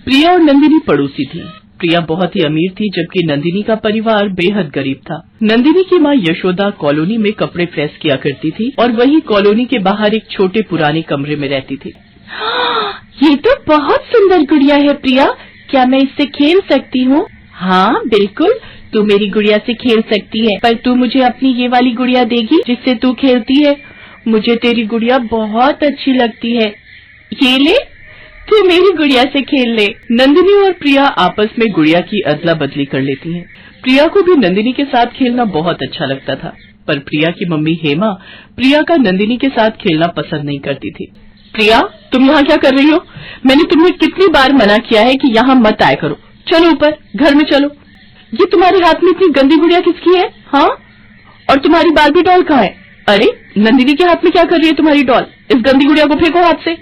प्रिया और नंदिनी पड़ोसी थी। प्रिया बहुत ही अमीर थी, जबकि नंदिनी का परिवार बेहद गरीब था। नंदिनी की माँ यशोदा कॉलोनी में कपड़े प्रेस किया करती थी और वही कॉलोनी के बाहर एक छोटे पुराने कमरे में रहती थी। ये तो बहुत सुंदर गुड़िया है प्रिया, क्या मैं इससे खेल सकती हूँ? हाँ बिल्कुल, तू मेरी गुड़िया से खेल सकती है, पर तू मुझे अपनी ये वाली गुड़िया देगी जिससे तू खेलती है। मुझे तेरी गुड़िया बहुत अच्छी लगती है, ये ले, तू मेरी गुड़िया से खेल ले। नंदिनी और प्रिया आपस में गुड़िया की अदला बदली कर लेती हैं। प्रिया को भी नंदिनी के साथ खेलना बहुत अच्छा लगता था, पर प्रिया की मम्मी हेमा प्रिया का नंदिनी के साथ खेलना पसंद नहीं करती थी। प्रिया, तुम यहाँ क्या कर रही हो? मैंने तुम्हें कितनी बार मना किया है कि यहाँ मत आया करो। चलो ऊपर, घर में चलो। ये तुम्हारे हाथ में इतनी गंदी गुड़िया किसकी है? हाँ, और तुम्हारी बार्बी डॉल कहाँ है? अरे, नंदिनी के हाथ में क्या कर रही है तुम्हारी डॉल? इस गंदी गुड़िया को फेंको हाथ से।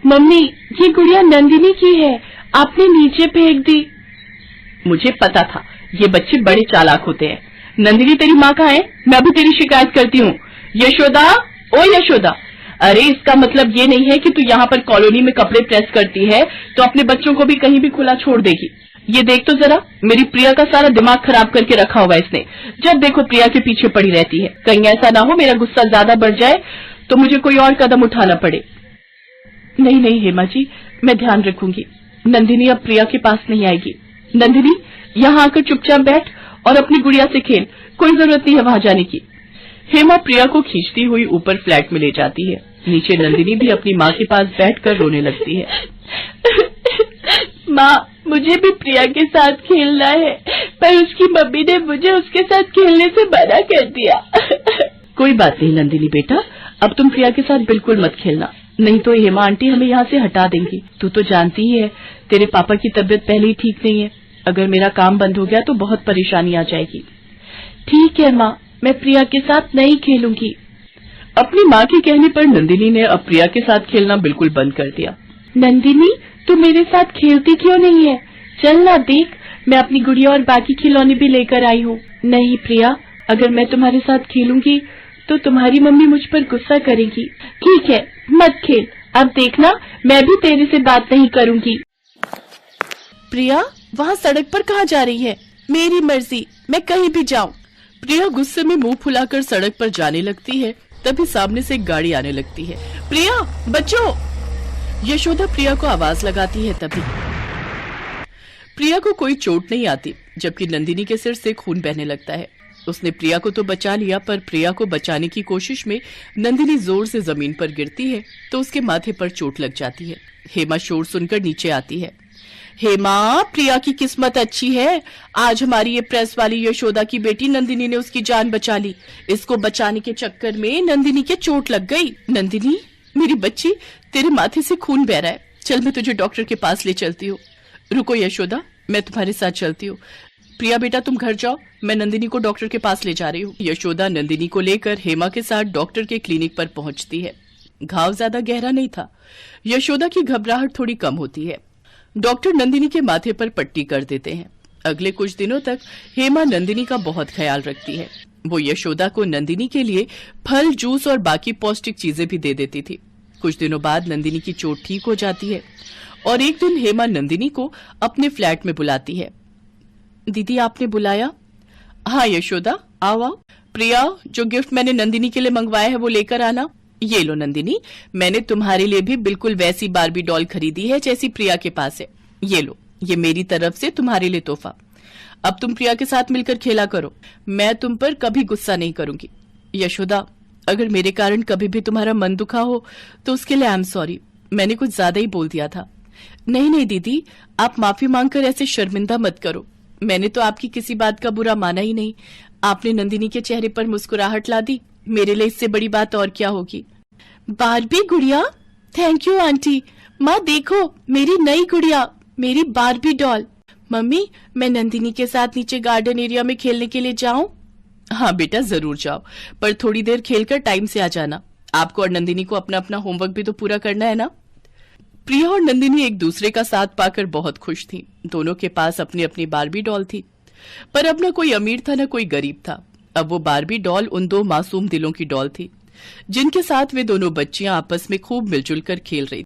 मम्मी, ये गुड़िया नंदिनी की है, आपने नीचे फेंक दी। मुझे पता था, ये बच्चे बड़े चालाक होते हैं। नंदिनी, तेरी माँ कहाँ है? मैं अभी तेरी शिकायत करती हूँ। यशोदा, ओ यशोदा। अरे, इसका मतलब ये नहीं है कि तू यहाँ पर कॉलोनी में कपड़े प्रेस करती है तो अपने बच्चों को भी कहीं भी खुला छोड़ देगी। ये देख तो जरा, मेरी प्रिया का सारा दिमाग खराब करके रखा हुआ है इसने। जब देखो प्रिया के पीछे पड़ी रहती है। कहीं ऐसा ना हो मेरा गुस्सा ज्यादा बढ़ जाए तो मुझे कोई और कदम उठाना पड़े। नहीं नहीं हेमा जी, मैं ध्यान रखूंगी। नंदिनी अब प्रिया के पास नहीं आएगी। नंदिनी, यहाँ आकर चुपचाप बैठ और अपनी गुड़िया से खेल, कोई जरूरत नहीं है वहां जाने की। हेमा प्रिया को खींचती हुई ऊपर फ्लैट में ले जाती है। नीचे नंदिनी भी अपनी माँ के पास बैठकर रोने लगती है। माँ, मुझे भी प्रिया के साथ खेलना है, पर उसकी मम्मी ने मुझे उसके साथ खेलने से मना कर दिया। कोई बात नहीं नंदिनी बेटा, अब तुम प्रिया के साथ बिल्कुल मत खेलना, नहीं तो हेमा आंटी हमें यहाँ से हटा देंगी। तू तो जानती ही है, तेरे पापा की तबीयत पहले ही ठीक नहीं है। अगर मेरा काम बंद हो गया तो बहुत परेशानी आ जाएगी। ठीक है माँ, मैं प्रिया के साथ नहीं खेलूंगी। अपनी माँ के कहने पर नंदिनी ने अब प्रिया के साथ खेलना बिल्कुल बंद कर दिया। नंदिनी, तू मेरे साथ खेलती क्यों नहीं है? चल ना देख, मैं अपनी गुड़िया और बाकी खिलौने भी लेकर आई हूँ। नहीं प्रिया, अगर मैं तुम्हारे साथ खेलूंगी तो तुम्हारी मम्मी मुझ पर गुस्सा करेगी। ठीक है, मत खेल। अब देखना, मैं भी तेरे से बात नहीं करूंगी। प्रिया, वहाँ सड़क पर कहाँ जा रही है? मेरी मर्जी, मैं कहीं भी जाऊँ। प्रिया गुस्से में मुंह फुलाकर सड़क पर जाने लगती है। तभी सामने से एक गाड़ी आने लगती है। प्रिया, बचो! यशोदा प्रिया को आवाज लगाती है। तभी प्रिया को कोई चोट नहीं आती, जबकि नंदिनी के सिर से खून बहने लगता है। उसने प्रिया को तो बचा लिया, पर प्रिया को बचाने की कोशिश में नंदिनी जोर से जमीन पर गिरती है तो उसके माथे पर चोट लग जाती है। हेमा शोर सुनकर नीचे आती है। हेमा, प्रिया की किस्मत अच्छी है, आज हमारी ये प्रेस वाली यशोदा की बेटी नंदिनी ने उसकी जान बचा ली। इसको बचाने के चक्कर में नंदिनी के चोट लग गई। नंदिनी, मेरी बच्ची, तेरे माथे से खून बह रहा है, चल मैं तुझे डॉक्टर के पास ले चलती हूँ। रुको यशोदा, मैं तुम्हारे साथ चलती हूँ। प्रिया बेटा, तुम घर जाओ, मैं नंदिनी को डॉक्टर के पास ले जा रही हूँ। यशोदा नंदिनी को लेकर हेमा के साथ डॉक्टर के क्लिनिक पर पहुंचती है। घाव ज्यादा गहरा नहीं था। यशोदा की घबराहट थोड़ी कम होती है। डॉक्टर नंदिनी के माथे पर पट्टी कर देते हैं। अगले कुछ दिनों तक हेमा नंदिनी का बहुत ख्याल रखती है। वो यशोदा को नंदिनी के लिए फल, जूस और बाकी पौष्टिक चीजें भी दे देती थी। कुछ दिनों बाद नंदिनी की चोट ठीक हो जाती है और एक दिन हेमा नंदिनी को अपने फ्लैट में बुलाती है। दीदी, आपने बुलाया? हाँ यशोदा, आओ आओ। प्रिया, जो गिफ्ट मैंने नंदिनी के लिए मंगवाया है वो लेकर आना। ये लो नंदिनी, मैंने तुम्हारे लिए भी बिल्कुल वैसी बार्बी डॉल खरीदी है जैसी प्रिया के पास है। ये लो, ये मेरी तरफ से तुम्हारे लिए तोहफा। अब तुम प्रिया के साथ मिलकर खेला करो, मैं तुम पर कभी गुस्सा नहीं करूंगी। यशोदा, अगर मेरे कारण कभी भी तुम्हारा मन दुखा हो तो उसके लिए आई एम सॉरी, मैंने कुछ ज्यादा ही बोल दिया था। नहीं नहीं दीदी, आप माफी मांगकर ऐसे शर्मिंदा मत करो, मैंने तो आपकी किसी बात का बुरा माना ही नहीं। आपने नंदिनी के चेहरे पर मुस्कुराहट ला दी, मेरे लिए इससे बड़ी बात और क्या होगी। बार्बी गुड़िया, थैंक यू आंटी। माँ देखो, मेरी नई गुड़िया, मेरी बार्बी डॉल। मम्मी, मैं नंदिनी के साथ नीचे गार्डन एरिया में खेलने के लिए जाऊं? हाँ बेटा, जरूर जाओ, पर थोड़ी देर खेलकर टाइम से आ जाना। आपको और नंदिनी को अपना अपना होमवर्क भी तो पूरा करना है ना। प्रिया और नंदिनी एक दूसरे का साथ पाकर बहुत खुश थी। दोनों के पास अपनी अपनी बार्बी डॉल थी, पर अब न कोई अमीर था न कोई गरीब था। अब वो बार्बी डॉल उन दो मासूम दिलों की डॉल थी जिनके साथ वे दोनों बच्चियां आपस में खूब मिलजुल कर खेल रही